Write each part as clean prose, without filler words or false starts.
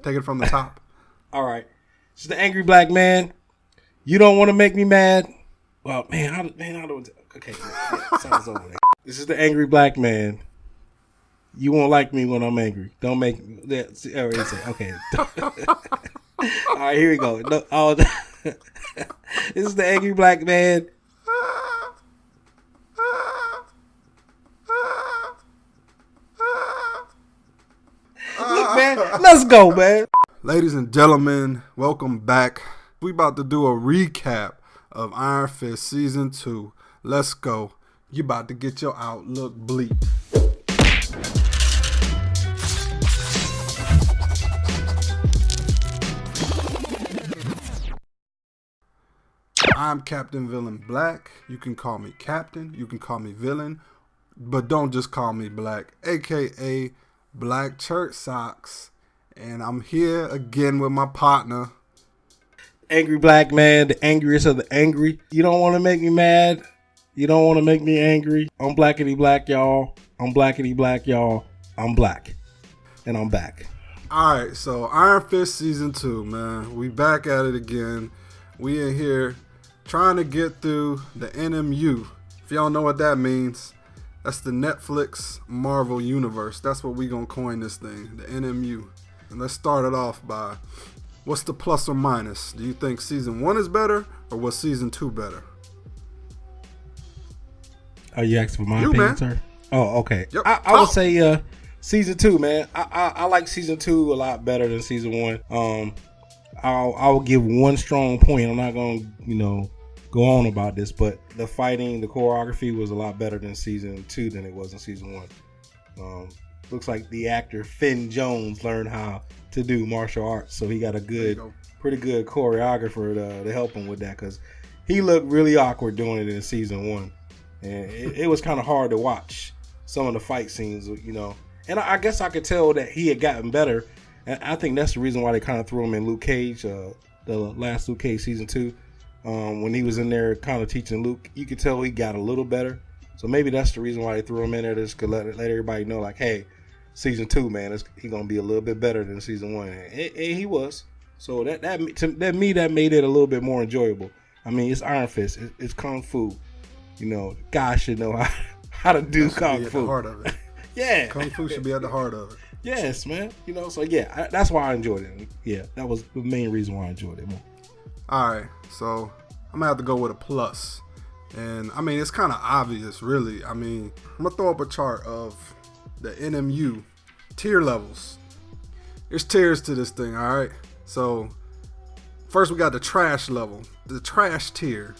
Take it from the top. All right. This is the angry black man. You don't want to make me mad. Well, man, how do okay, yeah, sounds over there. This is the angry black man. You won't like me when I'm angry. Don't make me. Okay. All right, here we go. No, this is the angry black man. Look, man, let's go, man. Ladies and gentlemen, welcome back. We about to do a recap of Iron Fist Season 2. Let's go. You about to get your Outlook Bleeked. I'm Captain Villain Black. You can call me Captain. You can call me Villain. But don't just call me Black, a.k.a. Black Church Socks. And I'm here again with my partner. Angry black man, the angriest of the angry. You don't want to make me mad. You don't want to make me angry. I'm blackity black, y'all. I'm blackity black, y'all. I'm black. And I'm back. Alright, so Iron Fist Season 2, man. We back at it again. We in here trying to get through the NMU. If y'all know what that means, that's the Netflix Marvel Universe. That's what we gonna coin this thing, the NMU. And let's start it off by, what's the plus or minus? Do you think Season 1 is better, or was Season 2 better? Are you asking for my opinion, sir? Oh, okay. Yep. I would say Season 2, man. I like Season 2 a lot better than Season 1. I'll give one strong point. I'm not going to, go on about this, but the fighting, the choreography was a lot better than Season 2 than it was in Season 1. Looks like the actor Finn Jones learned how to do martial arts, so he got a pretty good choreographer to help him with that, because he looked really awkward doing it in Season 1, and it was kind of hard to watch some of the fight scenes, and I guess I could tell that he had gotten better, and I think that's the reason why they kind of threw him in Luke Cage, the last Luke Cage Season 2, when he was in there kind of teaching Luke. You could tell he got a little better, so maybe that's the reason why they threw him in there, just to let everybody know, like, hey, Season 2, man, he's gonna be a little bit better than Season 1, and he was. So that made it a little bit more enjoyable. I mean, it's Iron Fist, it's kung fu. Guys should know how to do kung fu. At the heart of it. Yeah, kung fu should be at the heart of it. Yes, man. So yeah, that's why I enjoyed it. Yeah, that was the main reason why I enjoyed it more. All right, so I'm gonna have to go with a plus, and I mean it's kind of obvious, really. I mean, I'm gonna throw up a chart of the NMU tier levels. There's tiers to this thing, all right? So first we got the trash level, the trash tier.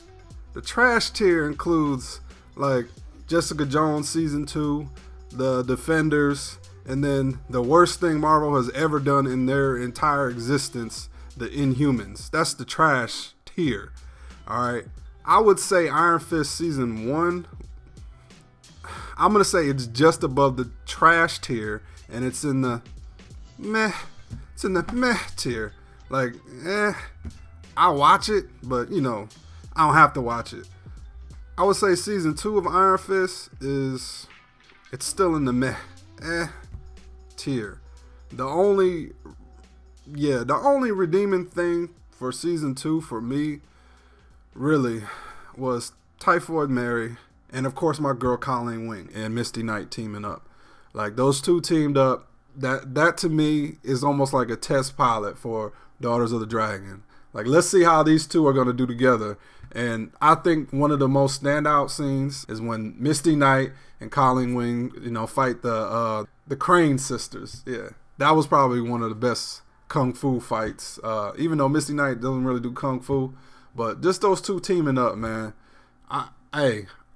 The trash tier includes like Jessica Jones Season 2, the Defenders, and then the worst thing Marvel has ever done in their entire existence, the Inhumans. That's the trash tier, all right? I would say Iron Fist Season 1, I'm going to say it's just above the trash tier, and it's in the meh tier. Like, I watch it, but, I don't have to watch it. I would say Season 2 of Iron Fist it's still in the meh tier. The only redeeming thing for Season 2 for me, really, was Typhoid Mary. And of course, my girl Colleen Wing and Misty Knight teaming up. Like, those two teamed up, that to me is almost like a test pilot for Daughters of the Dragon. Like, let's see how these two are going to do together. And I think one of the most standout scenes is when Misty Knight and Colleen Wing, fight the Crane sisters. Yeah, that was probably one of the best kung fu fights. Even though Misty Knight doesn't really do kung fu, but just those two teaming up, man.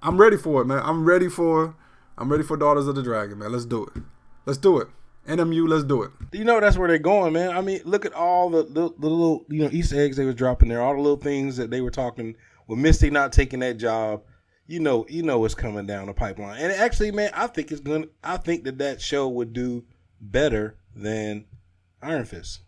I'm ready for it, man. I'm ready for Daughters of the Dragon, man. Let's do it. NMU, let's do it. That's where they're going, man. I mean, look at all the little Easter eggs they was dropping there, all the little things that they were talking with Misty not taking that job. It's coming down the pipeline. And actually, man, I think that show would do better than Iron Fist.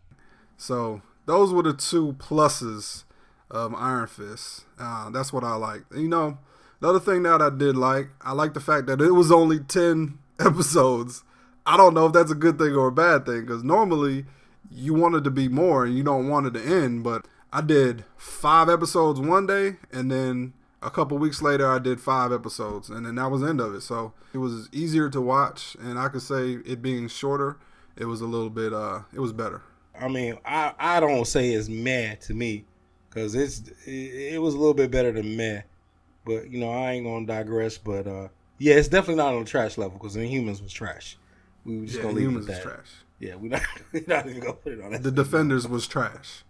So those were the two pluses of Iron Fist. That's what I like. The other thing that I did like, I like the fact that it was only 10 episodes. I don't know if that's a good thing or a bad thing, because normally you wanted to be more and you don't want it to end. But I did 5 episodes one day, and then a couple weeks later I did 5 episodes, and then that was the end of it. So it was easier to watch, and I could say it being shorter, it was a little bit it was better. I mean, I don't say it's meh to me, because it was a little bit better than meh. But, you know, I ain't going to digress. But, yeah, it's definitely not on the trash level, because Inhumans was trash. We were just going to leave it at that. Trash. Yeah, we're not even going to put it on that. The Defenders was trash.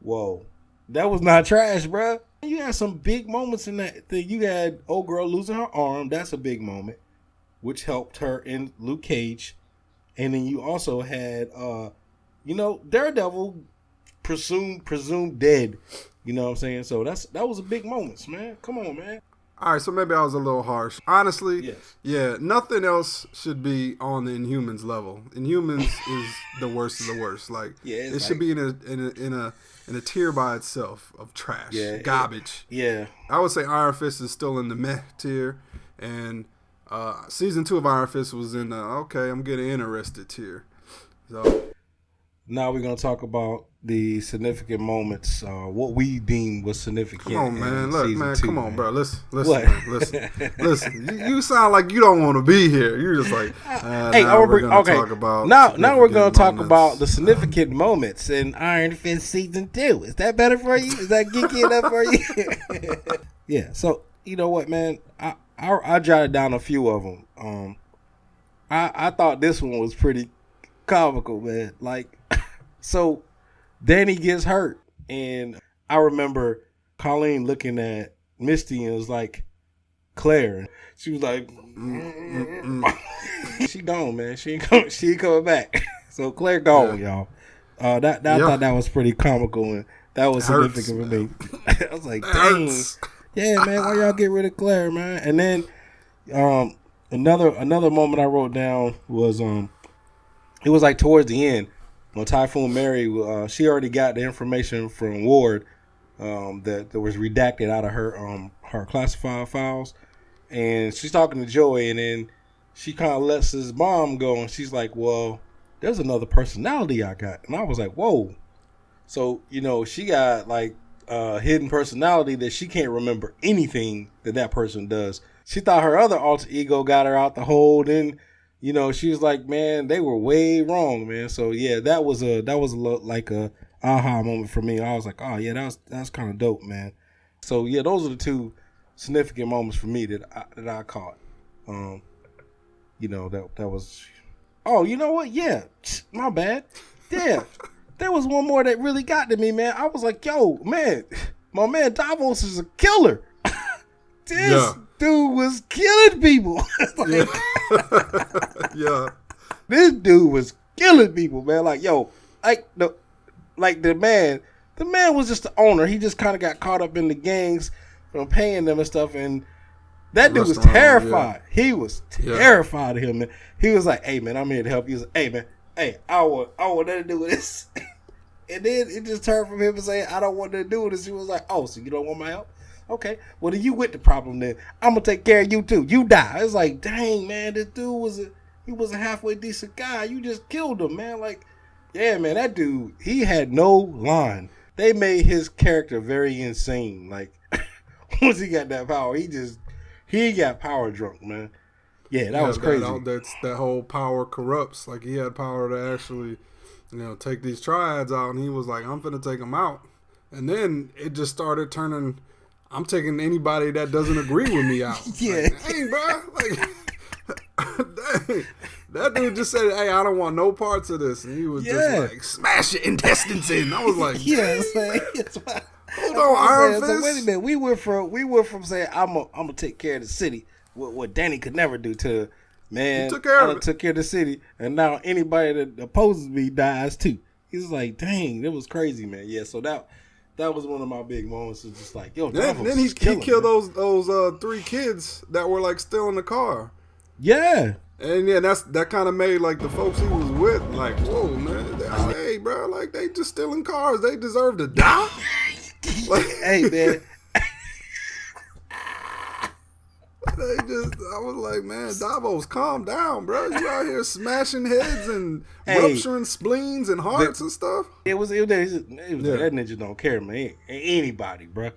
Whoa. That was not trash, bruh. You had some big moments in that thing. You had old girl losing her arm. That's a big moment, which helped her in Luke Cage. And then you also had, you know, Daredevil presumed dead. You know what I'm saying? So that was a big moment, man. Come on, man. All right, so maybe I was a little harsh. Honestly, Yes. yeah, nothing else should be on the Inhumans level. Inhumans is the worst of the worst. Like, Yeah, it should be in a tier by itself of trash, garbage. Yeah. I would say Iron Fist is still in the meh tier, and season 2 of Iron Fist was in the okay, I'm getting interested tier. So now we're gonna talk about the significant moments, what we deem was significant. come on, man. Look, man, come on, bro. Listen, What? man, listen. You sound like you don't want to be here. You're just like, hey, now we're gonna okay. talk about Now we're gonna talk moments. about the significant moments in Iron Fist season 2. Is that better for you? Is that geeky enough for you? Yeah. So you know what, man? I jotted down a few of them. I thought this one was pretty comical, man. Like, so Danny gets hurt, and I remember Colleen looking at Misty and was like, Claire. She was like, she gone, man. She ain't coming back. So Claire gone, y'all. I thought that was pretty comical, and that was significant for me. I was like, dang. Yeah, man, why y'all get rid of Claire, man? And then another moment I wrote down was it was like towards the end when Typhoon Mary, she already got the information from Ward that was redacted out of her classified files, and she's talking to Joey, and then she kind of lets his mom go, and she's like, well, there's another personality I got. And I was like, whoa. So, you know, she got like hidden personality that she can't remember anything that person does. She thought her other alter ego got her out the hole. Then, you know, she was like, man, they were way wrong, man. So yeah, that was like a aha moment for me. I was like, oh yeah, that's kind of dope, man. So yeah, those are the 2 significant moments for me that I caught. You know, that was. Oh, you know what? Yeah, my bad. Yeah, there was one more that really got to me, man. I was like, yo, man, my man Davos is a killer. This dude was killing people. Like, Yeah. This dude was killing people, man. Like, yo, the man was just the owner. He just kind of got caught up in the gangs from paying them and stuff, and that dude was terrified. Yeah. He was terrified of him, man. He was like, hey, man, I'm here to help you. He was like, hey, man, I want nothing to do with this. And then it just turned from him to say, I don't want nothing to do with this. He was like, oh, so you don't want my help? Okay, well, then you with the problem then. I'm going to take care of you too. You die. It's like, dang, man, this dude was a halfway decent guy. You just killed him, man. Like, yeah, man, that dude, he had no line. They made his character very insane. Like, once he got that power, he got power drunk, man. Yeah, that was crazy. That whole power corrupts. Like, he had power to actually, you know, take these triads out, and he was like, I'm finna take them out. And then it just started turning, I'm taking anybody that doesn't agree with me out. Yeah. Like, dang, bro. Like, dang. That dude just said, hey, I don't want no parts of this. And he was just like, smash your intestines in. I was like, yeah, hold on, Iron Fist. So wait a minute. We went from saying I'm gonna take care of the city, what Danny could never do, to, man, I took care of the city, and now anybody that opposes me dies too. He's like, dang, that was crazy, man. Yeah, so that was one of my big moments. It's just like, yo, then he killed those 3 kids that were like still in the car. Yeah. And yeah, that kind of made like the folks he was with like, whoa, man, hey, bro, like they just stealing cars. They deserve to die. Like, hey, man. I was like, man, Davos, calm down, bro. You out here smashing heads and Hey, rupturing spleens and hearts and stuff. It was like, that ninja don't care, man. Anybody, bro.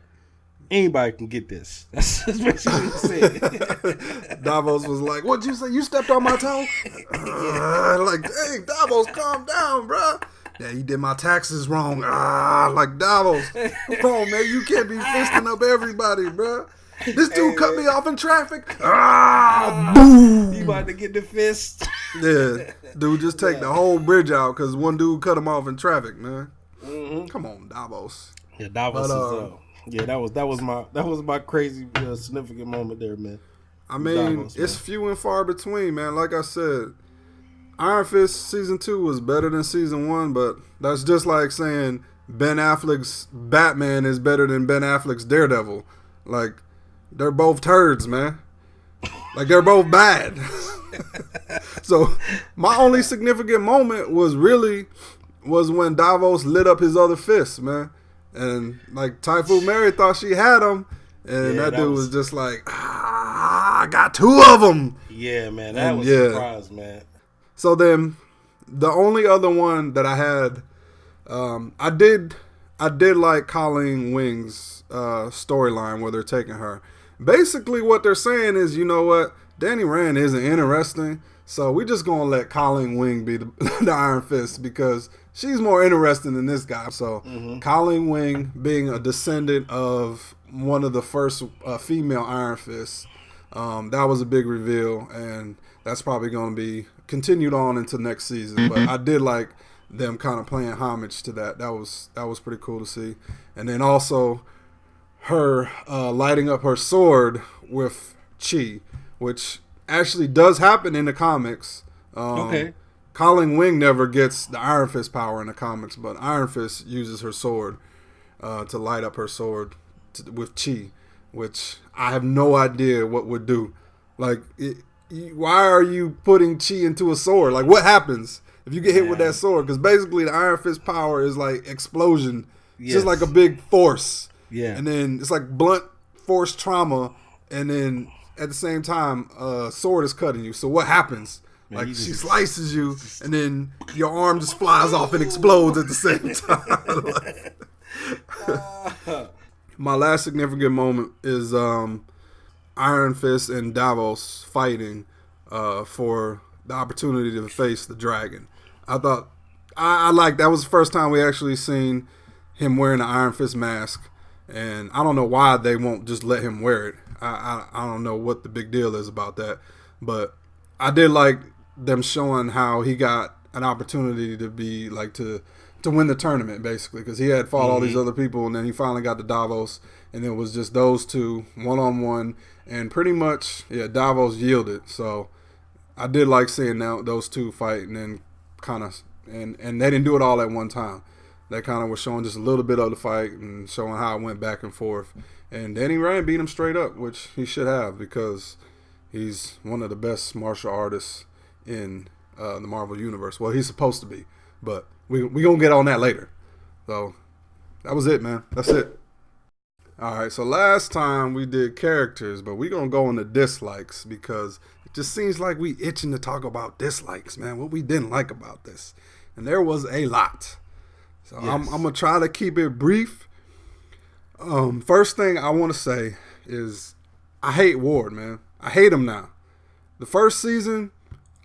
Anybody can get this. That's basically what he said. Davos was like, what'd you say? You stepped on my toe? Like, dang, Davos, calm down, bro. Yeah, you did my taxes wrong. Like, Davos, come on, man. You can't be fisting up everybody, bro. This dude cut me off in traffic. Boom. You about to get the fist. Yeah, dude, just take the whole bridge out because one dude cut him off in traffic, man. Mm-hmm. Come on, Davos. Yeah, Davos is yeah, that was my crazy significant moment there, man. I mean, Davos, it's few and far between, man. Like I said, Iron Fist season 2 was better than season 1, but that's just like saying Ben Affleck's Batman is better than Ben Affleck's Daredevil. Like, they're both turds, man. Like, they're both bad. So my only significant moment was when Davos lit up his other fist, man. And like Typhoon Mary thought she had him, and that dude was just like, I got 2 of them. Yeah, man, that was a surprise, man. So then, the only other one that I had, I did like Colleen Wing's storyline where they're taking her. Basically, what they're saying is, you know what, Danny Rand isn't interesting, so we're just gonna let Colleen Wing be the Iron Fist because she's more interesting than this guy. So Colleen Wing being a descendant of one of the first female Iron Fists, that was a big reveal, and that's probably going to be continued on into next season. But I did like them kind of playing homage to that. That was pretty cool to see. And then also her lighting up her sword with chi, which actually does happen in the comics. Okay. Colleen Wing never gets the Iron Fist power in the comics, but Iron Fist uses her sword to light up her sword with chi, which I have no idea what would do. Like, why are you putting chi into a sword? Like, what happens if you get hit with that sword? Because basically the Iron Fist power is like explosion. It's just like a big force. Yeah. And then it's like blunt force trauma, and then at the same time, sword is cutting you. So what happens? Man, like, she slices you, and then your arm just flies off and explodes at the same time. My last significant moment is Iron Fist and Davos fighting for the opportunity to face the dragon. I thought I like that was the first time we actually seen him wearing the Iron Fist mask, and I don't know why they won't just let him wear it. I don't know what the big deal is about that, but I did like them showing how he got an opportunity to be like to win the tournament, basically, because he had fought all these other people, and then he finally got to Davos, and it was just those two one-on-one, and pretty much Davos yielded. So I did like seeing those two fight, and then kind of and they didn't do it all at one time. They kind of were showing just a little bit of the fight and showing how it went back and forth. And Danny Rand beat him straight up, which he should have, because he's one of the best martial artists in the Marvel Universe. Well, he's supposed to be, but we going to get on that later. So that was it, man. That's it. All right, so last time we did characters, but we're going to go into dislikes because it just seems like we itching to talk about dislikes, man, what we didn't like about this. And there was a lot. So I'm going to try to keep it brief. First thing I want to say is I hate Ward, man. I hate him now. The first season,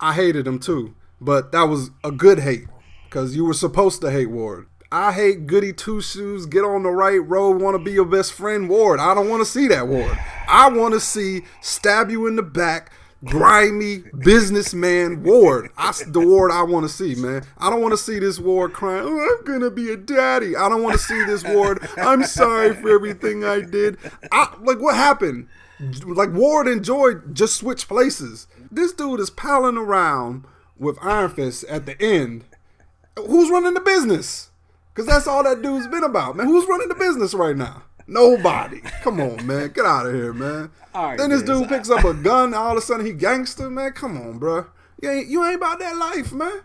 I hated him too, but that was a good hate because you were supposed to hate Ward. I hate goody two-shoes, get on the right road, want to be your best friend Ward. I don't want to see that Ward. I want to see stab you in the back, grimy businessman Ward. The Ward I want to see, man. I don't want to see this Ward crying, oh, I'm going to be a daddy. I don't want to see this Ward, I'm sorry for everything I did. Like, what happened? Like, Ward and Joy just switched places. This dude is palling around with Iron Fist at the end. Who's running the business? Because that's all that dude's been about, man. Who's running the business right now? Nobody. Come on, man. Get out of here, man. Right, then this dude picks up a gun. All of a sudden, he gangster, man. Come on, bro. You ain't about that life, man.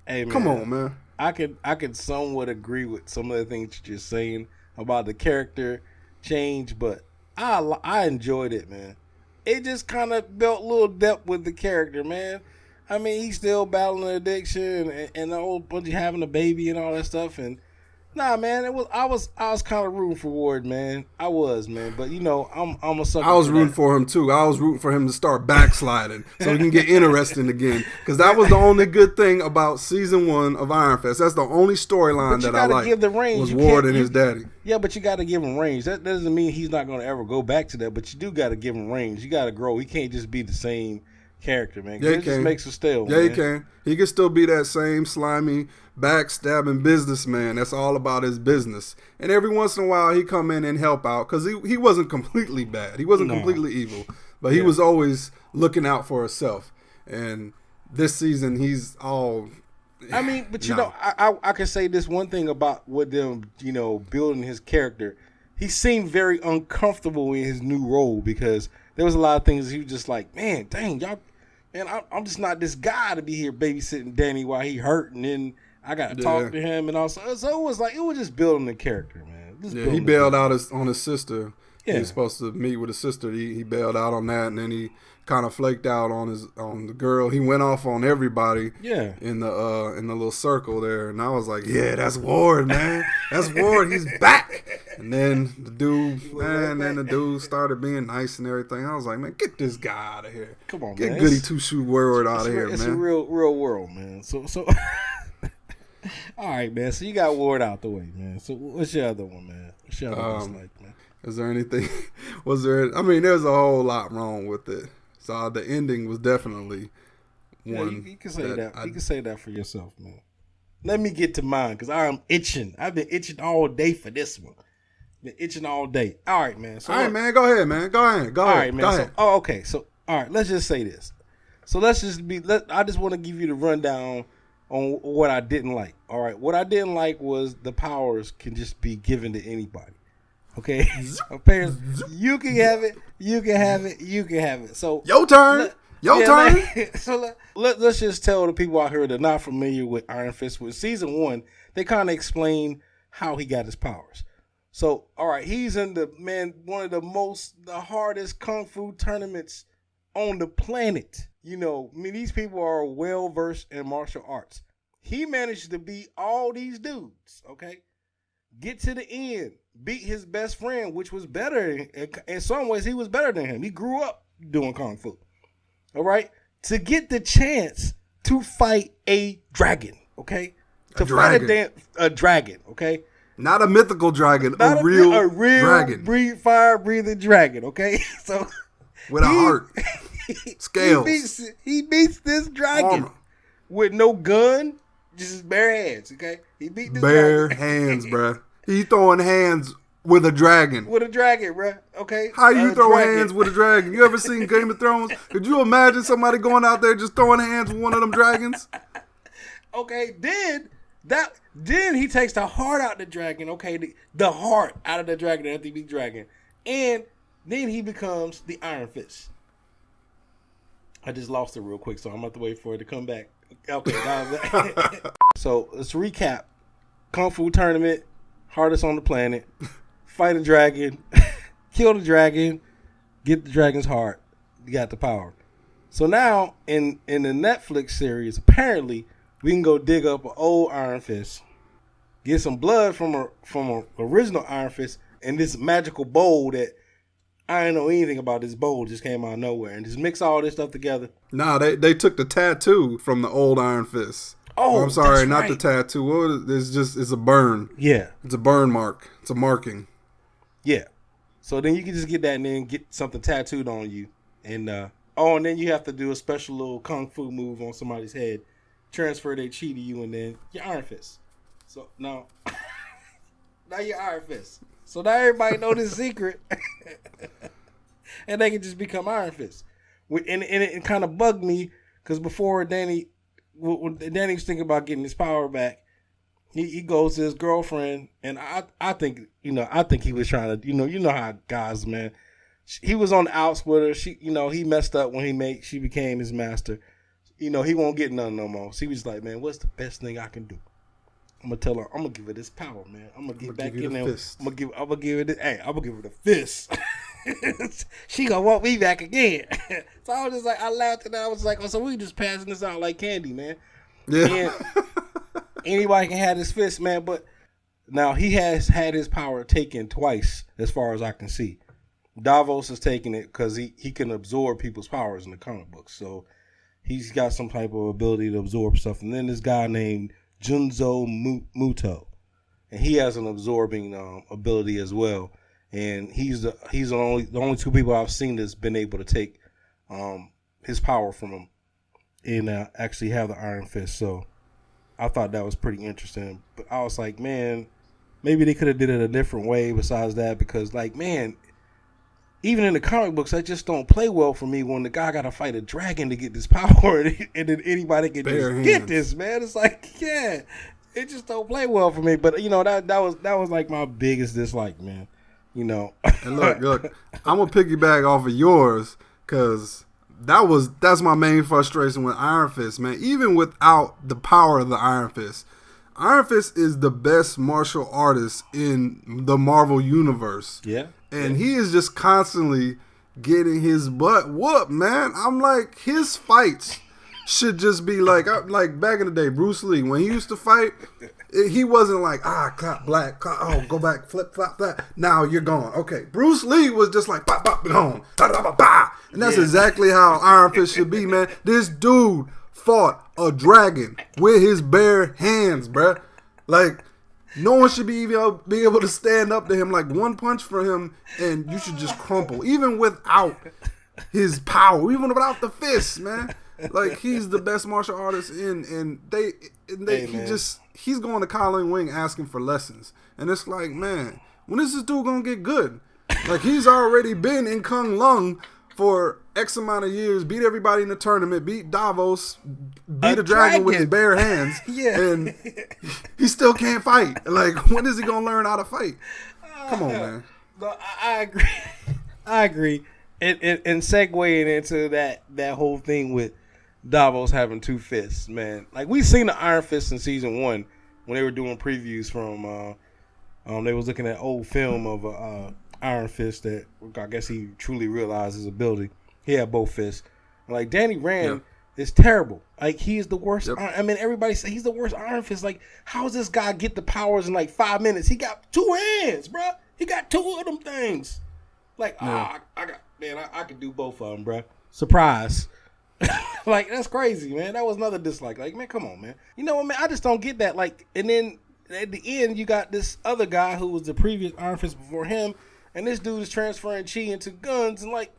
Hey, man. Come on, man. I could somewhat agree with some of the things you're saying about the character change, but I enjoyed it, man. it just kind of built a little depth with the character, man. I mean, he's still battling addiction and the whole bunch of having a baby and all that stuff. And nah, man, I was kind of rooting for Ward, man. I was, man. But I'm a sucker. I was rooting for him too. I was rooting for him to start backsliding so he can get interesting again. Because that was the only good thing about season 1 of Iron Fist. That's the only storyline that I liked. Give the range. Was Ward and his daddy. Yeah, but you got to give him range. That doesn't mean he's not going to ever go back to that. But you do got to give him range. You got to grow. He can't just be the same character, man. Yeah, it just makes him stale. Yeah, man. he can. He can still be that same slimy, backstabbing businessman. That's all about his business. And every once in a while, he come in and help out because he wasn't completely bad. He wasn't completely evil, but he was always looking out for himself. And this season, he's all. I mean, but I can say this one thing about with them, building his character. He seemed very uncomfortable in his new role because there was a lot of things he was just like, man, dang, y'all. Man, I'm just not this guy to be here babysitting Danny while he hurt, and then I got to talk to him, and also so it was just building the character, man. He bailed out on his sister. Yeah. He was supposed to meet with his sister. He bailed out on that, and then he kind of flaked out on the girl. He went off on everybody. Yeah. In the little circle there, and I was like, yeah, that's Ward, man. That's Ward. He's back. And then the dude started being nice and everything. I was like, man, get this guy out of here. Come on, get man. Goody Two-Shoe Ward out of here, man. It's a real world, man. So. All right, man. So you got Ward out the way, man. So what's your other one, man? What's your other one like, man? Is there anything? I mean, there's a whole lot wrong with it. So the ending was definitely one. You can say that. You can say that for yourself, man. Let me get to mine because I'm itching. I've been itching all day for this one. Been itching all day. All right, man. So all right, man. Go ahead, man. Go ahead. All right, man. Go ahead. Okay. So all right. Let's just say this. So I just want to give you the rundown on what I didn't like. All right. What I didn't like was the powers can just be given to anybody. Okay, you can have it. You can have it. You can have it. So your turn. Your turn. So let's just tell the people out here that are not familiar with Iron Fist. With season 1, they kind of explain how he got his powers. So all right, he's in one of the hardest kung fu tournaments on the planet. These people are well versed in martial arts. He managed to beat all these dudes. Okay, get to the end. Beat his best friend, which was better. In some ways, he was better than him. He grew up doing kung fu. All right? To get the chance to fight a dragon, okay? Fight a dragon, okay? Not a mythical dragon, a real dragon. Fire-breathing dragon, okay? So with a heart. Scales. He beats this dragon with no gun, just his bare hands, okay? He beat this bare hands, bruh. He throwing hands with a dragon. With a dragon, bro. Okay. How you throw hands with a dragon? You ever seen Game of Thrones? Could you imagine somebody going out there just throwing hands with one of them dragons? Okay. Then he takes the heart out of the dragon. Okay, the heart out of the dragon, the big dragon, and then he becomes the Iron Fist. I just lost it real quick, so I'm gonna have to wait for it to come back. Okay. So let's recap. Kung Fu tournament. Hardest on the planet. Fight a dragon. Kill the dragon. Get the dragon's heart. You got the power. So now, in the Netflix series, apparently, we can go dig up an old Iron Fist, get some blood from a original Iron Fist, and this magical bowl that I didn't know anything about. This bowl just came out of nowhere, and just mix all this stuff together. Nah, they took the tattoo from the old Iron Fist. Oh, I'm sorry, not the tattoo. It's a burn. Yeah. It's a burn mark. It's a marking. Yeah. So then you can just get that and then get something tattooed on you. And and then you have to do a special little kung fu move on somebody's head. Transfer their chi to you and then your Iron Fist. So now you're Iron Fist. So now everybody know this secret. And they can just become Iron Fist. And it kind of bugged me because before when Danny was thinking about getting his power back, he goes to his girlfriend, and I think he was trying to, you know how guys, man. He was on the outs with her. He messed up when she became his master. He won't get none no more. So he was like, man, what's the best thing I can do? I'm gonna tell her, I'm gonna give her this power, man. I'm gonna get back in there. I'm gonna give her the fist. She gonna want me back again. So I was just like, I laughed and I was like, oh, so we just passing this out like candy, man. Yeah. And anybody can have his fist, man. But now he has had his power taken twice, as far as I can see. Davos is taking it because he can absorb people's powers in the comic books. So he's got some type of ability to absorb stuff. And then this guy named Junzo Muto, and he has an absorbing ability as well. And he's the only two people I've seen that's been able to take his power from him and actually have the Iron Fist. So I thought that was pretty interesting. But I was like, man, maybe they could have did it a different way besides that, because, like, man, even in the comic books, that just don't play well for me when the guy got to fight a dragon to get this power and then anybody can just get this, man. It's like, yeah, it just don't play well for me. But, you know, that was like my biggest dislike, man. You know. And look, I'm going to piggyback off of yours because that's my main frustration with Iron Fist, man. Even without the power of the Iron Fist, Iron Fist is the best martial artist in the Marvel universe. Yeah. And he is just constantly getting his butt whooped, man. I'm like, his fights should just be like back in the day, Bruce Lee, when he used to fight, he wasn't like, clap, black, clap, oh, go back, flip, flop, that. Now you're gone. Okay. Bruce Lee was just like, bop, bop, gone. And that's exactly how Iron Fist should be, man. This dude fought a dragon with his bare hands, bruh. Like, no one should be able to stand up to him. Like, one punch for him, and you should just crumple. Even without his power, even without the fists, man. Like, he's the best martial artist he's going to Colin Wing asking for lessons. And it's like, man, when is this dude going to get good? Like, he's already been in Kung Lung for X amount of years, beat everybody in the tournament, beat Davos, beat a dragon with his bare hands, and he still can't fight. Like, when is he gonna learn how to fight? Come on, man. No, I agree. And segueing into that whole thing with Davos having two fists, man. Like, we seen the Iron Fist in season 1 when they were doing previews from. They was looking at old film of Iron Fist that I guess he truly realized his ability. He had both fists. Like, Danny Rand is terrible. Like, he's the worst. Yep. I mean, everybody say he's the worst Iron Fist. Like, how does this guy get the powers in like 5 minutes? He got 2 hands, bro. He got 2 of them things. Like, I could do both of them, bro. Surprise. Like, that's crazy, man. That was another dislike. Like, man, come on, man. You know what, man? I just don't get that. Like, and then at the end, you got this other guy who was the previous Iron Fist before him, and this dude is transferring chi into guns, and like,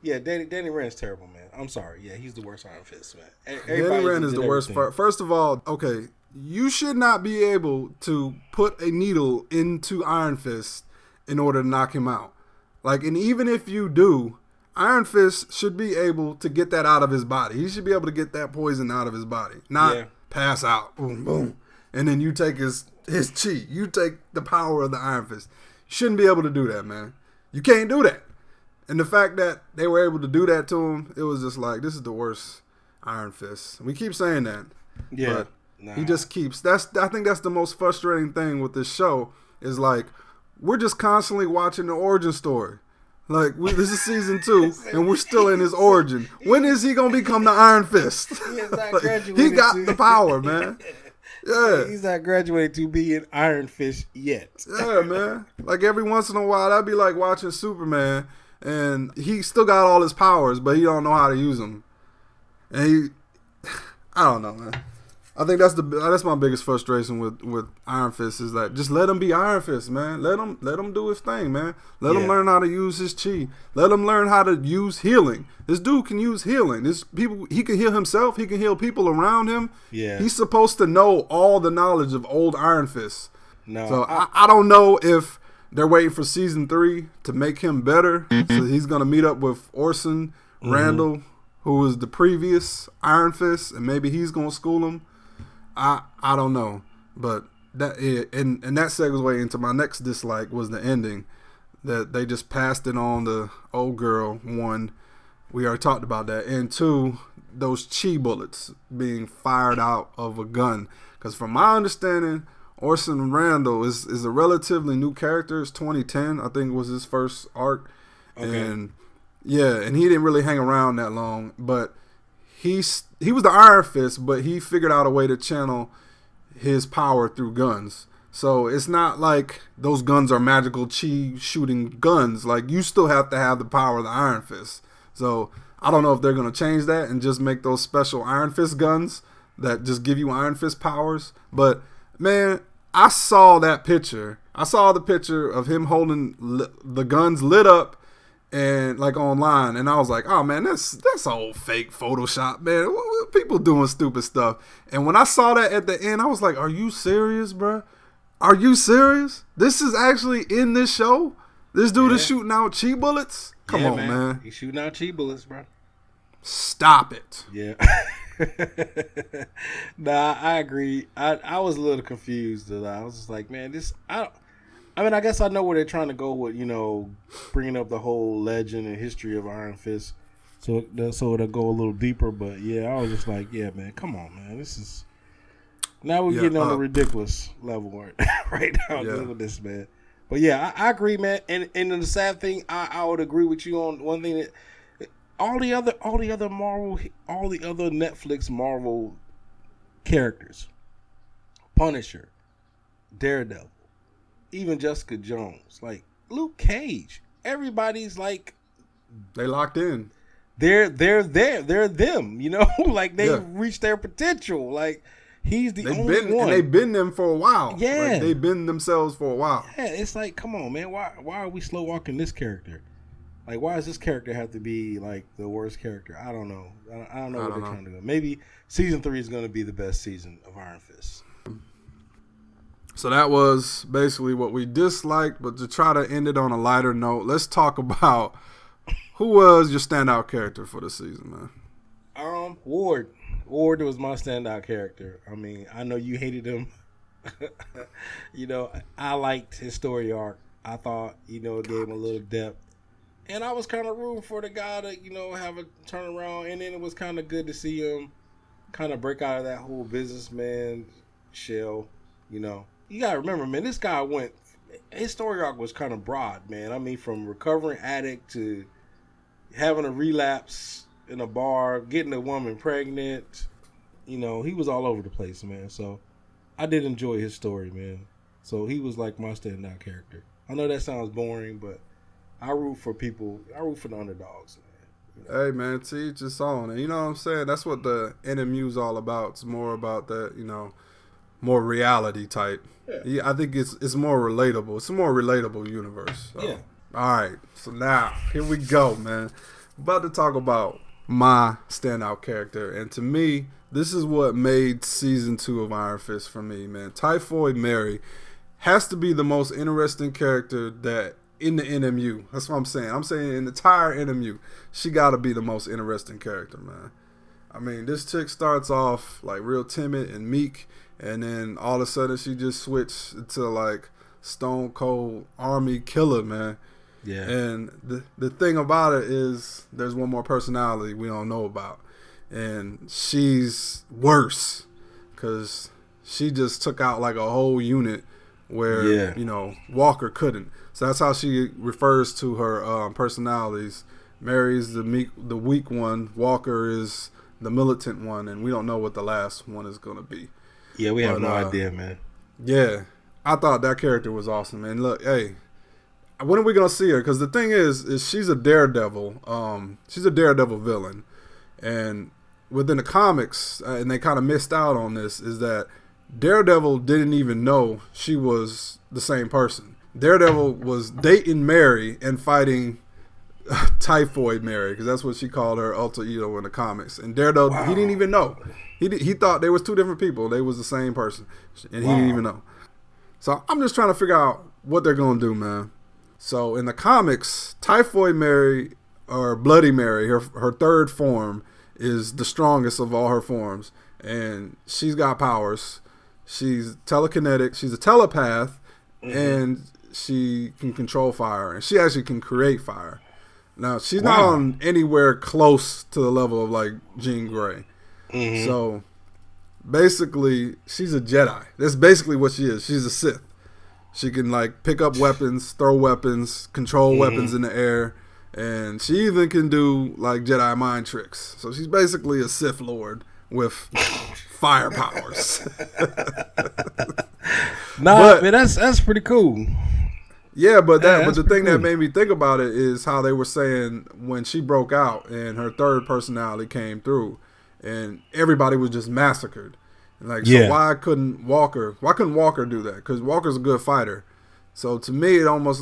yeah, Danny Rand's terrible, man. I'm sorry. Yeah, he's the worst Iron Fist, man. Danny Rand is the worst. First of all, okay, you should not be able to put a needle into Iron Fist in order to knock him out. Like, and even if you do, Iron Fist should be able to get that out of his body. He should be able to get that poison out of his body, not pass out, boom, boom, and then you take his chi. You take the power of the Iron Fist. You shouldn't be able to do that, man. You can't do that. And the fact that they were able to do that to him, it was just like, this is the worst Iron Fist. We keep saying that. Yeah. But he just keeps. I think that's the most frustrating thing with this show is like, we're just constantly watching the origin story. Like, this is season 2, and we're still in his origin. When is he going to become the Iron Fist? He got the power, man. Yeah. He's not graduated to be an Iron Fist yet. Yeah, man. Like, every once in a while, that'd be like watching Superman, and he still got all his powers, but he don't know how to use them. And I don't know, man. I think that's my biggest frustration with Iron Fist is that just let him be Iron Fist, man. Let him do his thing, man. Let him learn how to use his chi. Let him learn how to use healing. This dude can use healing. He can heal himself. He can heal people around him. Yeah. He's supposed to know all the knowledge of old Iron Fist. No. So I don't know if they're waiting for season 3 to make him better. So he's gonna meet up with Orson Randall, who was the previous Iron Fist, and maybe he's gonna school him. I don't know, but that segues into my next dislike was the ending, that they just passed it on the old girl. 1, we already talked about that, and 2, those chi bullets being fired out of a gun. Because from my understanding, Orson Randall is a relatively new character. It's 2010, I think, was his first arc, Okay. And yeah, and he didn't really hang around that long, but he was the Iron Fist, but he figured out a way to channel his power through guns. So it's not like those guns are magical chi shooting guns. Like, you still have to have the power of the Iron Fist. So I don't know if they're going to change that and just make those special Iron Fist guns that just give you Iron Fist powers. But man, I saw that picture. I saw the picture of him holding the guns lit up and like online, and I was like, oh man, that's old fake Photoshop, man. People doing stupid stuff. And when I saw that at the end, I was like, are you serious, bro? Are you serious? This is actually in this show? This dude is shooting out chi bullets? Come on, man. He's shooting out chi bullets, bro. Stop it. Yeah. Nah, I agree. I was a little confused. I was just like, man, I guess I know where they're trying to go with, bringing up the whole legend and history of Iron Fist. So it'll go a little deeper. But yeah, I was just like, yeah, man, come on, man. Now we're getting on a ridiculous level right now with this, man. But yeah, I agree, man. And the sad thing, I would agree with you on one thing, that all the other Netflix Marvel characters, Punisher, Daredevil, even Jessica Jones, like Luke Cage, everybody's like, they locked in. They're them, like they reached their potential. Like, he's the only one. And they've been them for a while. Yeah. Like, they've been themselves for a while. Yeah, it's like, come on, man. Why are we slow walking this character? Like, why does this character have to be like the worst character? I don't know. I don't know what they're trying to do. Maybe season 3 is going to be the best season of Iron Fist. So that was basically what we disliked, but to try to end it on a lighter note, let's talk about who was your standout character for the season, man. Ward. Ward was my standout character. I mean, I know you hated him. I liked his story arc. I thought, it gave him a little depth. And I was kind of rooting for the guy to, have a turnaround. And then it was kind of good to see him kind of break out of that whole businessman shell, You got to remember, man, this guy his story arc was kind of broad, man. I mean, from recovering addict to having a relapse in a bar, getting a woman pregnant. He was all over the place, man. So I did enjoy his story, man. So he was like my standout character. I know that sounds boring, but I root for people. I root for the underdogs, man. Hey, man, to each his own. And you know what I'm saying? That's what the NMU is all about. It's more about that, more reality type. Yeah, I think it's more relatable. It's a more relatable universe. So. Yeah. All right. So now, here we go, man. About to talk about my standout character. And to me, this is what made season 2 of Iron Fist for me, man. Typhoid Mary has to be the most interesting character that in the NMU. That's what I'm saying. I'm saying in the entire NMU, she got to be the most interesting character, man. I mean, this chick starts off like real timid and meek, and then all of a sudden she just switched to like stone cold army killer, man. Yeah. And the thing about it is there's one more personality we don't know about. And she's worse because she just took out like a whole unit where, Walker couldn't. So that's how she refers to her personalities. Mary's the weak one. Walker is the militant one. And we don't know what the last one is going to be. Yeah, we have no idea, man. Yeah. I thought that character was awesome, man. Look, hey, when are we going to see her? Because the thing is she's a Daredevil. She's a Daredevil villain. And within the comics, and they kind of missed out on this, is that Daredevil didn't even know she was the same person. Daredevil was dating Mary and fighting Typhoid Mary, because that's what she called her alter ego in the comics. And Daredevil, he didn't even know. He thought they was two different people. They was the same person, and he didn't even know. So I'm just trying to figure out what they're going to do, man. So in the comics, Typhoid Mary, or Bloody Mary, her third form, is the strongest of all her forms. And she's got powers. She's telekinetic. She's a telepath. And she can control fire. And she actually can create fire. Now, she's not on anywhere close to the level of, like, Jean Grey. So, basically, she's a Jedi. That's basically what she is. She's a Sith. She can, like, pick up weapons, throw weapons, control weapons in the air. And she even can do like Jedi mind tricks. So she's basically a Sith Lord with fire powers. Nah, man, that's pretty cool. Yeah, but Yeah, the thing that made me think about it is how they were saying when she broke out and her third personality came through, and everybody was just massacred. Like, so why couldn't Walker do that? Because Walker's a good fighter. So to me, it almost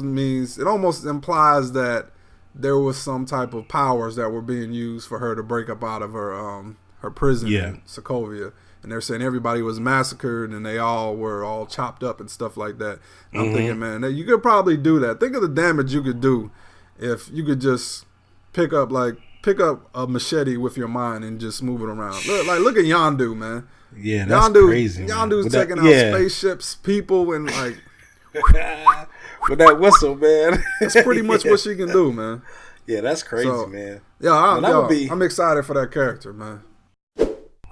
implies that there was some type of powers that were being used for her to break up out of her prison in Sokovia. And they're saying everybody was massacred and they all were all chopped up and stuff like that. And I'm thinking, man, that you could probably do that. Think of the damage you could do if you could just pick up a machete with your mind and just move it around. Look at Yondu, man. Yeah, that's crazy. Yondu's taking out spaceships, people, and like with that whistle, man. That's pretty much what she can do, man. Yeah, that's crazy, man. Yeah, I'm excited for that character, man.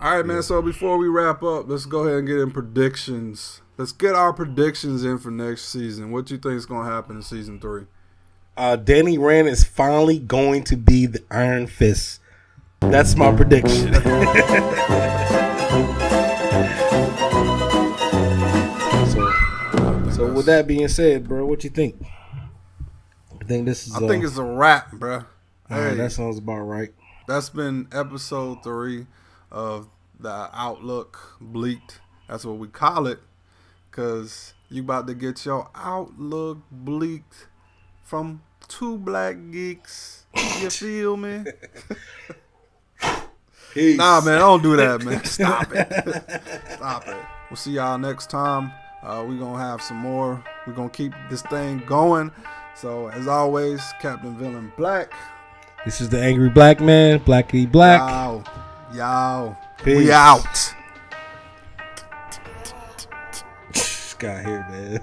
All right, man. So before we wrap up, let's go ahead and get in predictions. Let's get our predictions in for next season. What do you think is going to happen in season 3? Danny Rand is finally going to be the Iron Fist. That's my prediction. So with that being said, bro, what you think? I think this is. I think it's a wrap, bro. Hey, that sounds about right. That's been episode 3 of the Outlook Bleeked. That's what we call it, cause you about to get your Outlook bleaked from 2 black geeks. You feel me? Peace. Nah, man, don't do that, man. Stop it. Stop it. We'll see y'all next time. We're going to have some more. We're going to keep this thing going. So, as always, Captain Villain Black. This is the Angry Black Man, Blackity Black. Y'all. Peace. We out. This guy here, man.